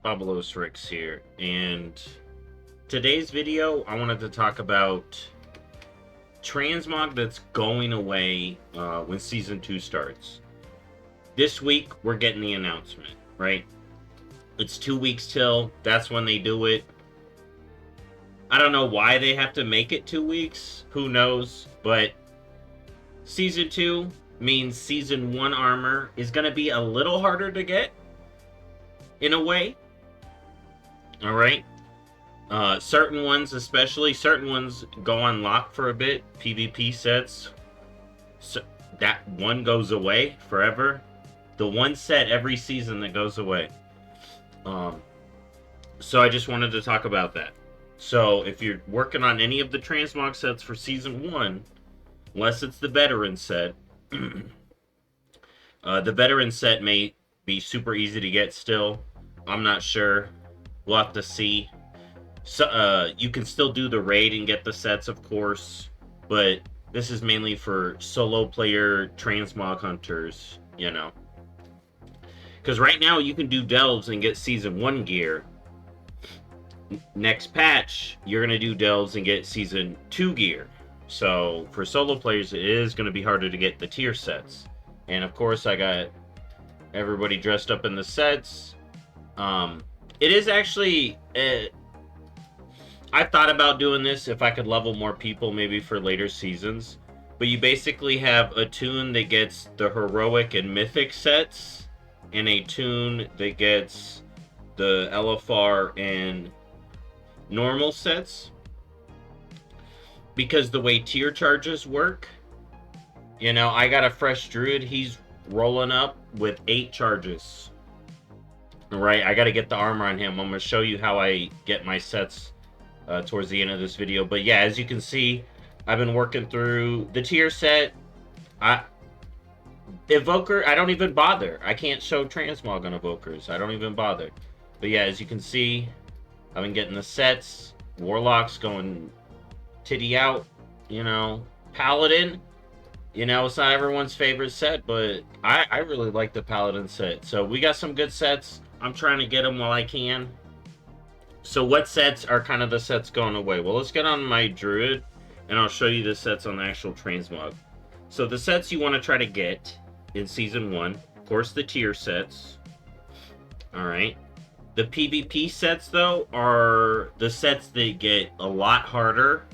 BobalosRex here, and today's video I wanted to talk about Transmog that's going away when Season 2 starts. This week, we're getting the announcement, right? It's 2 weeks till, that's when they do it. I don't know why they have to make it 2 weeks, who knows, but Season 2 means Season 1 armor is going to be a little harder to get, in a way. Alright? Certain ones, especially, certain ones go on lock for a bit. PvP sets. So that one goes away forever. The one set every season that goes away. So I just wanted to talk about that. So if you're working on any of the Transmog sets for Season 1, unless it's the veteran set, the veteran set may be super easy to get still. I'm not sure. We'll have to see. So, you can still do the raid and get the sets, of course, but this is mainly for solo player transmog hunters, you know. Because right now you can do delves and get Season 1 gear. Next patch, you're going to do delves and get Season 2 gear. So, for solo players, it is going to be harder to get the tier sets. And, of course, I got everybody dressed up in the sets. It is actually... I thought about doing this if I could level more people, maybe for later seasons. But you basically have a toon that gets the heroic and mythic sets, and a toon that gets the LFR and normal sets. Because the way tier charges work, you know, I got a fresh druid, he's rolling up with 8 charges. Right, I got to get the armor on him. I'm going to show you how I get my sets towards the end of this video. But yeah, as you can see, I've been working through the tier set. Evoker, I don't even bother. I can't show Transmog on Evokers. I don't even bother. But yeah, as you can see, I've been getting the sets. Warlock's going titty out, you know. Paladin, you know, it's not everyone's favorite set, but I really like the Paladin set. So we got some good sets. I'm trying to get them while I can. So what sets are kind of the sets going away? Well, let's get on my Druid, and I'll show you the sets on the actual Transmog. So the sets you want to try to get in Season 1, of course, the tier sets. Alright. The PvP sets, though, are the sets that get a lot harder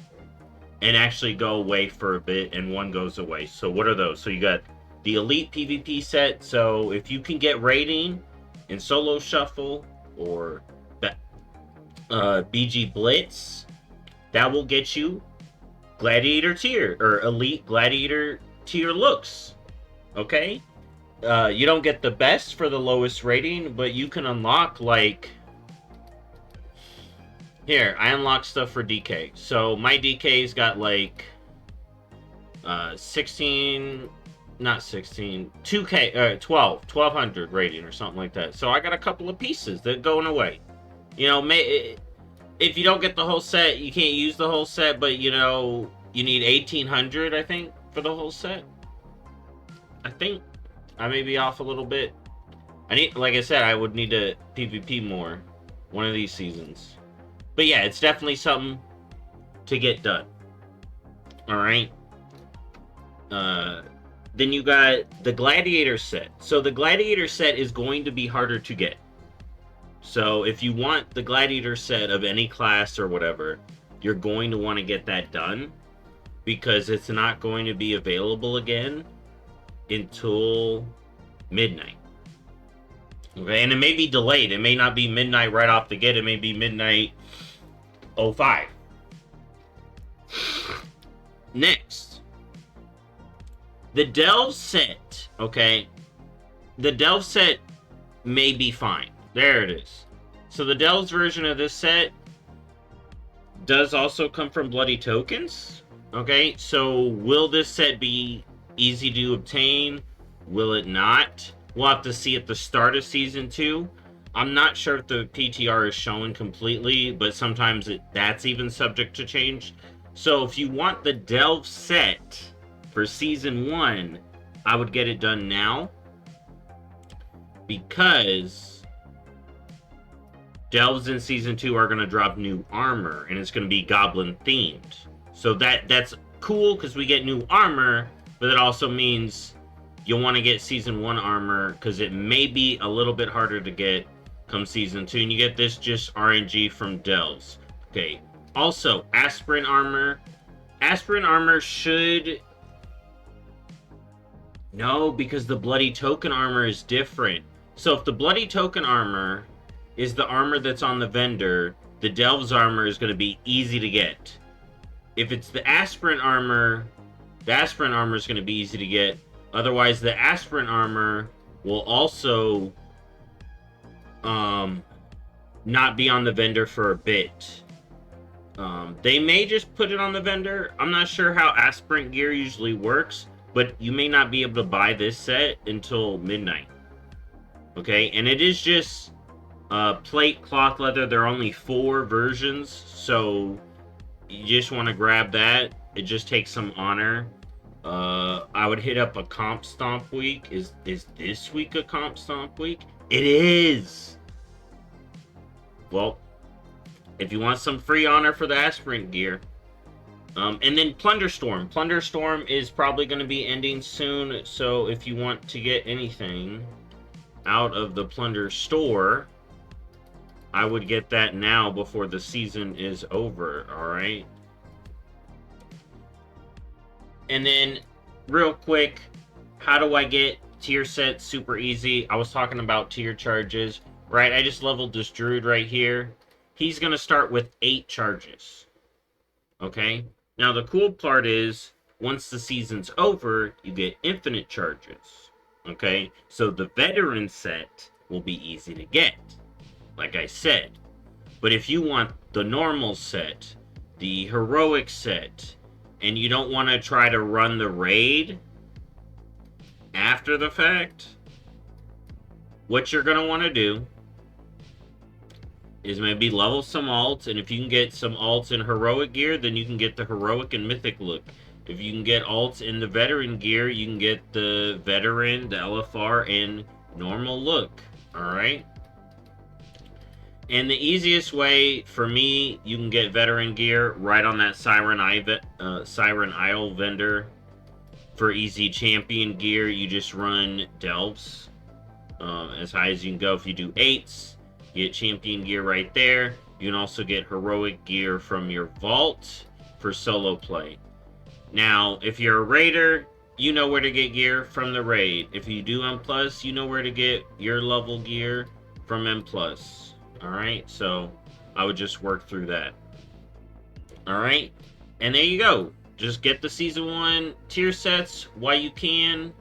and actually go away for a bit, and one goes away. So what are those? So you got the Elite PvP set. So if you can get raiding in Solo Shuffle or BG Blitz, that will get you Gladiator tier, or Elite Gladiator tier looks. Okay? You don't get the best for the lowest rating, but you can unlock, like... Here, I unlocked stuff for DK. So my DK's got, like... 16... Not 16... 2K... 12. 1200 rating or something like that. So I got a couple of pieces that are going away. You know, if you don't get the whole set, you can't use the whole set, but, you know, you need 1800, I think, for the whole set. I think. I may be off a little bit. Like I said, I would need to PvP more one of these seasons. But yeah, it's definitely something to get done. Alright. Then you got the Gladiator set. So the Gladiator set is going to be harder to get. So if you want the Gladiator set of any class or whatever, you're going to want to get that done, because it's not going to be available again until midnight. Okay, and it may be delayed. It may not be midnight right off the get. It may be midnight 05. Next, the Delve set. Okay, the Delve set may be fine. There it is. So the Delves version of this set does also come from Bloody Tokens. Okay, so will this set be easy to obtain? Will it not? We'll have to see at the start of Season 2. I'm not sure if the PTR is shown completely, but sometimes that's even subject to change. So if you want the Delve set for Season 1, I would get it done now. Because Delves in Season 2 are going to drop new armor, and it's going to be Goblin themed. So that's cool because we get new armor, but it also means you'll want to get Season 1 armor because it may be a little bit harder to get come Season 2, and you get this just RNG from Delves. Okay, also, Aspirin armor. Aspirin armor should... No, because the Bloody Token armor is different. So if the Bloody Token armor is the armor that's on the vendor, the Delves armor is going to be easy to get. If it's the Aspirin armor is going to be easy to get. Otherwise, the Aspirin armor will also not be on the vendor for a bit. They may just put it on the vendor. I'm not sure how Aspirant gear usually works, but you may not be able to buy this set until midnight. Okay, and it is just plate, cloth, leather. There are only 4 versions, so you just want to grab that. It just takes some honor. I would hit up a comp stomp week. Is this week a comp stomp week? It is! Well, if you want some free honor for the Aspirant gear. And then Plunderstorm. Plunderstorm is probably going to be ending soon, so if you want to get anything out of the Plunder store, I would get that now before the season is over, alright? And then, real quick, how do I get tier sets super easy? I was talking about tier charges, right? I just leveled this druid right here. He's going to start with 8 charges, okay? Now, the cool part is, once the season's over, you get infinite charges, okay? So the veteran set will be easy to get, like I said. But if you want the normal set, the heroic set, and you don't want to try to run the raid after the fact, what you're going to want to do is maybe level some alts, and if you can get some alts in heroic gear, then you can get the heroic and mythic look. If you can get alts in the veteran gear, you can get the veteran, the LFR, and normal look. Alright? And the easiest way, for me, you can get veteran gear right on that Siren Isle vendor. For easy champion gear, you just run Delves as high as you can go. If you do 8s, you get champion gear right there. You can also get heroic gear from your vault for solo play. Now, if you're a raider, you know where to get gear from the raid. If you do M+, you know where to get your level gear from M+. Alright, so I would just work through that. Alright, and there you go. Just get the Season 1 tier sets while you can.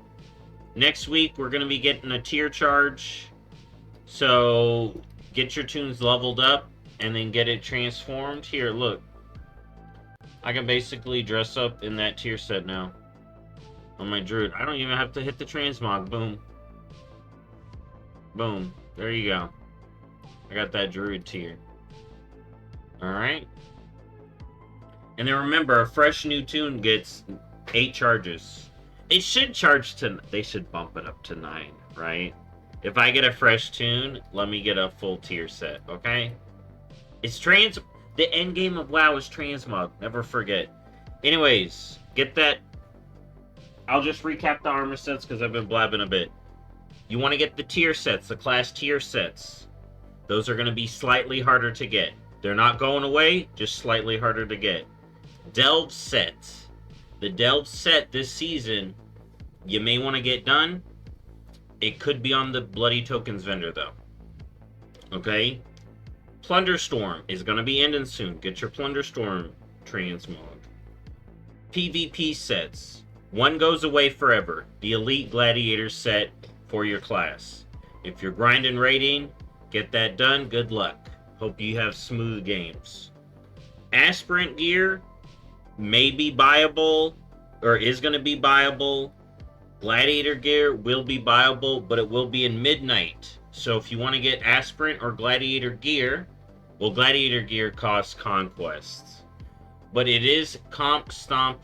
Next week, we're going to be getting a tier charge. So, get your tunes leveled up and then get it transformed. Here, look. I can basically dress up in that tier set now on my druid. I don't even have to hit the transmog. Boom. Boom. There you go. I got that druid tier. Alright. And then remember, a fresh new tune gets 8 charges. It should charge to... They should bump it up to 9, right? If I get a fresh tune, let me get a full tier set, okay? It's the end game of WoW is Transmog. Never forget. Anyways, get that. I'll just recap the armor sets because I've been blabbing a bit. You want to get the tier sets, the class tier sets. Those are going to be slightly harder to get. They're not going away, just slightly harder to get. Delve sets. The Delve set this season, you may want to get done. It could be on the Bloody Tokens vendor, though. Okay? Plunderstorm is going to be ending soon. Get your Plunderstorm transmog. PvP sets. One goes away forever. The Elite Gladiator set for your class. If you're grinding raiding, get that done. Good luck. Hope you have smooth games. Aspirant gear may be buyable, or is going to be buyable. Gladiator gear will be buyable, but it will be in midnight. So if you want to get Aspirant or Gladiator gear, well, Gladiator gear costs conquests. But it is Comp Stomp,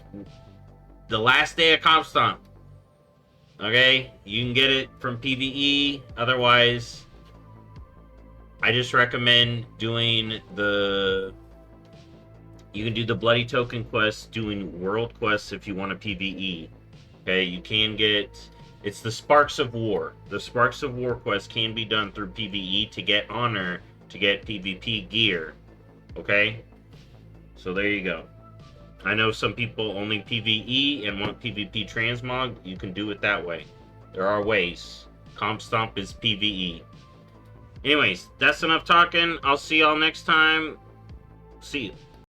the last day of Comp Stomp. Okay? You can get it from PvE. Otherwise, I just recommend doing the... You can do the Bloody Token quest, doing World quests if you want a PvE. Okay, you can get... It's the Sparks of War. The Sparks of War quest can be done through PvE to get honor, to get PvP gear. Okay? So there you go. I know some people only PvE and want PvP Transmog. You can do it that way. There are ways. Comp Stomp is PvE. Anyways, that's enough talking. I'll see y'all next time. See you.